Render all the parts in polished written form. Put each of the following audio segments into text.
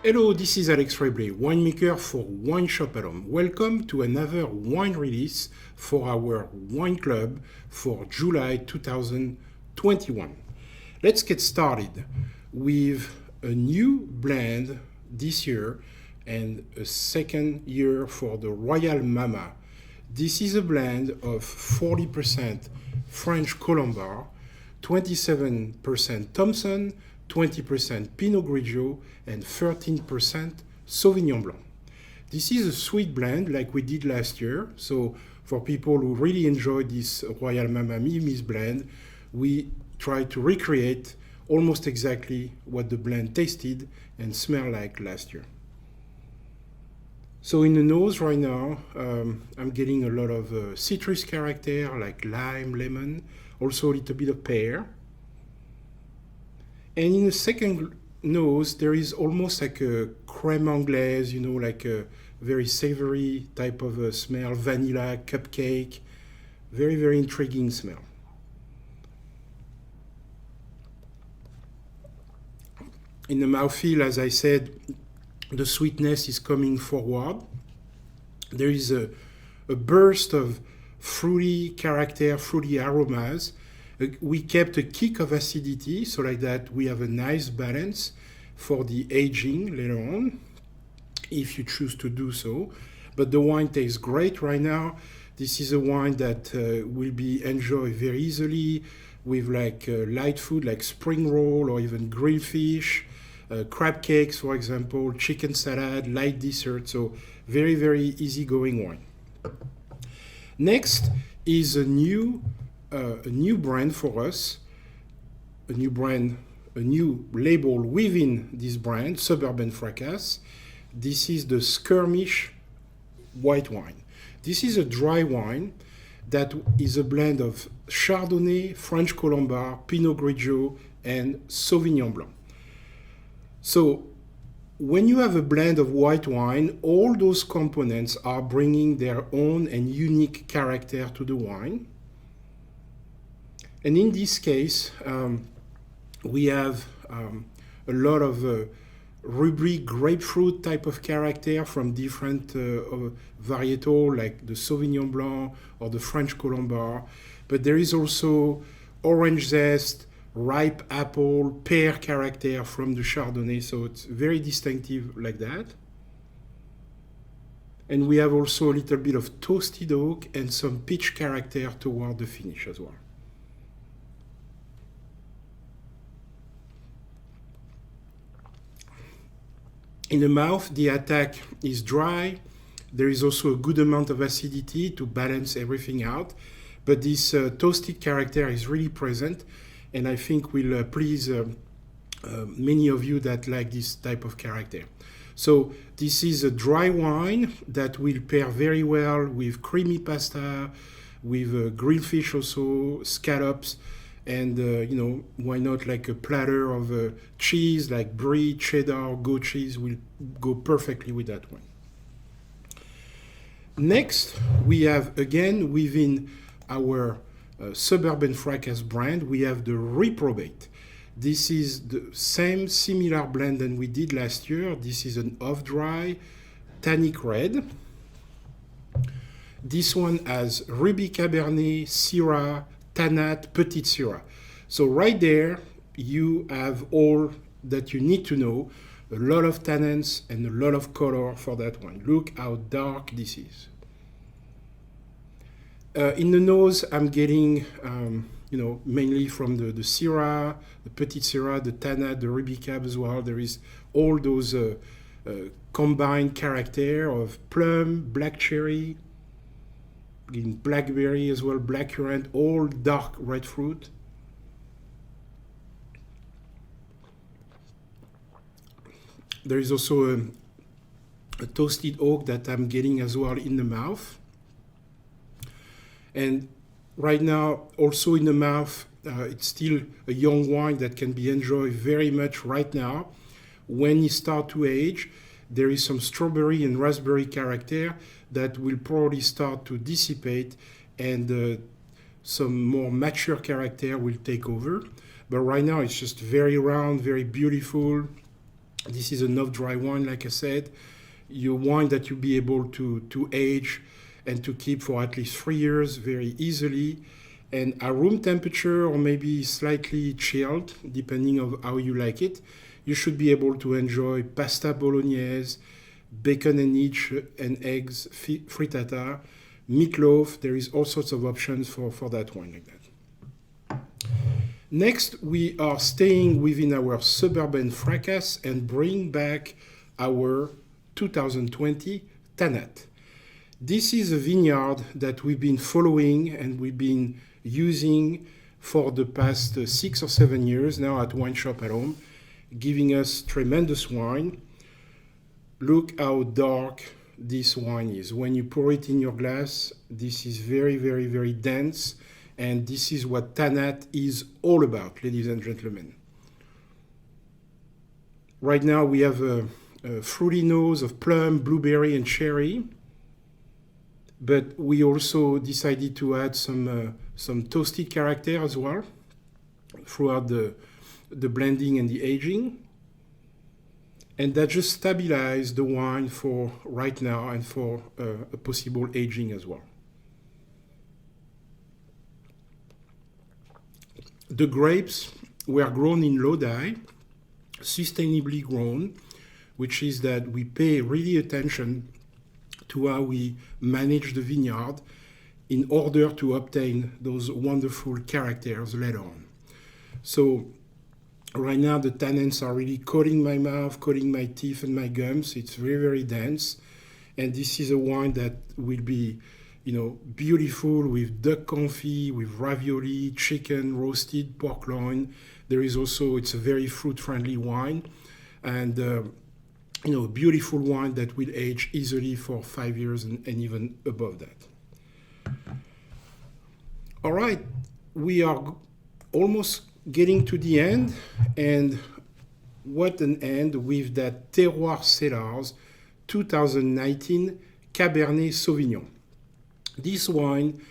Hello, this is Alex Reblay, winemaker for Wine Shop at Home. Welcome to another wine release for our wine club for July 2021. Let's get started with a new blend this year and a second year for the Royal Mama. This is a blend of 40% French Colombard, 27% Thompson, 20% Pinot Grigio, and 13% Sauvignon Blanc. This is a sweet blend like we did last year. So for people who really enjoy this Royal Mama Mimi's blend, we try to recreate almost exactly what the blend tasted and smelled like last year. So in the nose right now, I'm getting a lot of citrus character like lime, lemon, also a little bit of pear. And in the second nose, there is almost like a crème anglaise, like a very savory type of a smell, vanilla, cupcake, very, very intriguing smell. In the mouthfeel, as I said, the sweetness is coming forward. There is a burst of fruity character, fruity aromas. We kept a kick of acidity, so like that we have a nice balance for the aging later on, if you choose to do so. But the wine tastes great right now. This is a wine that will be enjoyed very easily with like light food like spring roll or even grilled fish, crab cakes, for example, chicken salad, light dessert. So very, very easygoing wine. Next is a new brand for us, a new label within this brand, Suburban Fracas. This is the Skirmish white wine. This is a dry wine that is a blend of Chardonnay, French Colombard, Pinot Grigio, and Sauvignon Blanc. So when you have a blend of white wine, all those components are bringing their own and unique character to the wine. And in this case, we have a lot of Ruby grapefruit type of character from different varietals like the Sauvignon Blanc or the French Colombard. But there is also orange zest, ripe apple, pear character from the Chardonnay. So it's very distinctive like that. And we have also a little bit of toasted oak and some peach character toward the finish as well. In the mouth, the attack is dry. There is also a good amount of acidity to balance everything out. But this toasted character is really present, and I think will please many of you that like this type of character. So this is a dry wine that will pair very well with creamy pasta, with grilled fish also, scallops, and why not like a platter of cheese like brie, cheddar, goat cheese will go perfectly with that one. Next, we have again within our Suburban Fracas brand, we have the Reprobate. This is the same similar blend than we did last year. This is an off-dry tannic red. This one has Ruby Cabernet, Syrah, Tannat, Petite Sirah. So right there, you have all that you need to know, a lot of tannins and a lot of color for that one. Look how dark this is. In the nose, I'm getting, mainly from the Syrah, the Petite Sirah, the Tannat, the Ruby Cab as well. There is all those combined character of plum, black cherry, blackberry as well, black currant, all dark red fruit. There is also a toasted oak that I'm getting as well in the mouth. And right now, also in the mouth, it's still a young wine that can be enjoyed very much right now. When it starts to age, there is some strawberry and raspberry character that will probably start to dissipate, and some more mature character will take over. But right now, it's just very round, very beautiful, This is an off-dry wine, like I said. Your wine that you'll be able to age and to keep for at least 3 years very easily. And at room temperature or maybe slightly chilled, depending on how you like it, you should be able to enjoy pasta bolognese, bacon and niche and eggs, frittata, meatloaf. There is all sorts of options for that wine like that. Next, we are staying within our Suburban Fracas and bring back our 2020 Tannat. This is a vineyard that we've been following and we've been using for the past 6 or 7 years now at Wine Shop at Home, giving us tremendous wine. Look how dark this wine is. When you pour it in your glass, this is very, very, very dense, and this is what Tannat is all about, ladies and gentlemen. Right now we have a fruity nose of plum, blueberry, and cherry, but we also decided to add some toasted character as well throughout the blending and the aging. And that just stabilized the wine for right now and for a possible aging as well. The grapes were grown in Lodi, sustainably grown, which is that we pay really attention to how we manage the vineyard in order to obtain those wonderful characters later on. So right now the tannins are really coating my mouth, coating my teeth and my gums. It's very, very dense. And this is a wine that will be, beautiful with duck confit, with ravioli, chicken, roasted pork loin. There is also, it's a very fruit-friendly wine. And, a beautiful wine that will age easily for 5 years and even above that. All right, we are almost getting to the end, and what an end with that Terroir Cellars 2019 Cabernet Sauvignon. This wine,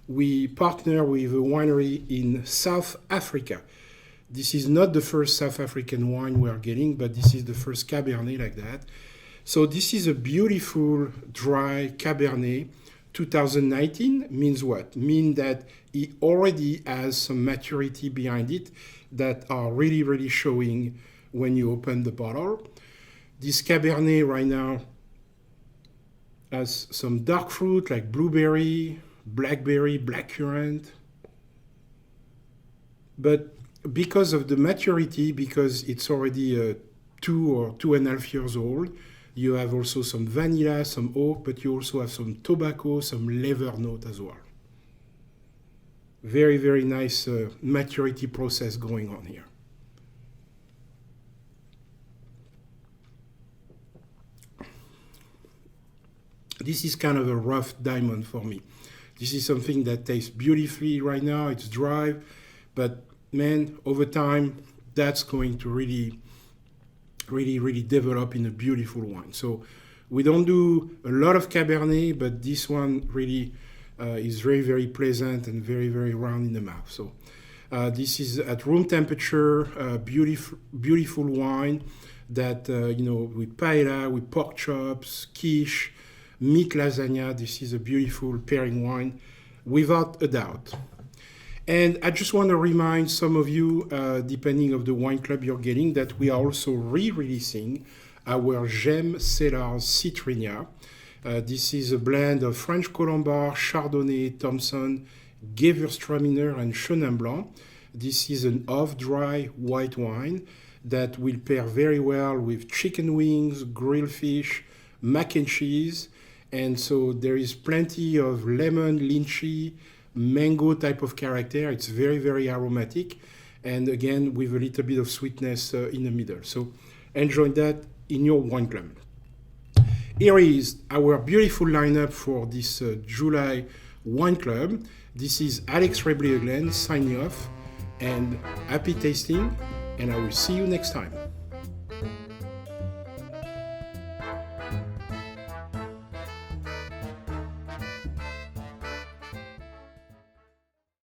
we partner with a winery in South Africa. This is not the first South African wine we are getting, but this is the first Cabernet like that. So this is a beautiful dry Cabernet. 2019 means what? Means that it already has some maturity behind it that are really, really showing when you open the bottle. This Cabernet right now has some dark fruit like blueberry, blackberry, blackcurrant. But because of the maturity, because it's already 2 or 2.5 years old, you have also some vanilla, some oak, but you also have some tobacco, some leather note as well. Very, very nice maturity process going on here. This is kind of a rough diamond for me. This is something that tastes beautifully right now. It's dry, but man, over time, that's going to really develop in a beautiful wine. So we don't do a lot of Cabernet, but this one really is very, very pleasant and very, very round in the mouth. So this is at room temperature, beautiful wine that, with paella, with pork chops, quiche, meat lasagna. This is a beautiful pairing wine, without a doubt. And I just want to remind some of you, depending on the wine club you're getting, that we are also re-releasing our Gemme Cellars Citrinia. This is a blend of French Colombard, Chardonnay, Thompson, Gewürztraminer, and Sauvignon Blanc. This is an off-dry white wine that will pair very well with chicken wings, grilled fish, mac and cheese. And so there is plenty of lemon, lychee, mango type of character. It's very, very aromatic, and again with a little bit of sweetness in the middle. So enjoy that in your wine club. Here is our beautiful lineup for this July wine club. This is Alex Rebley again signing off, and happy tasting, and I will see you next time.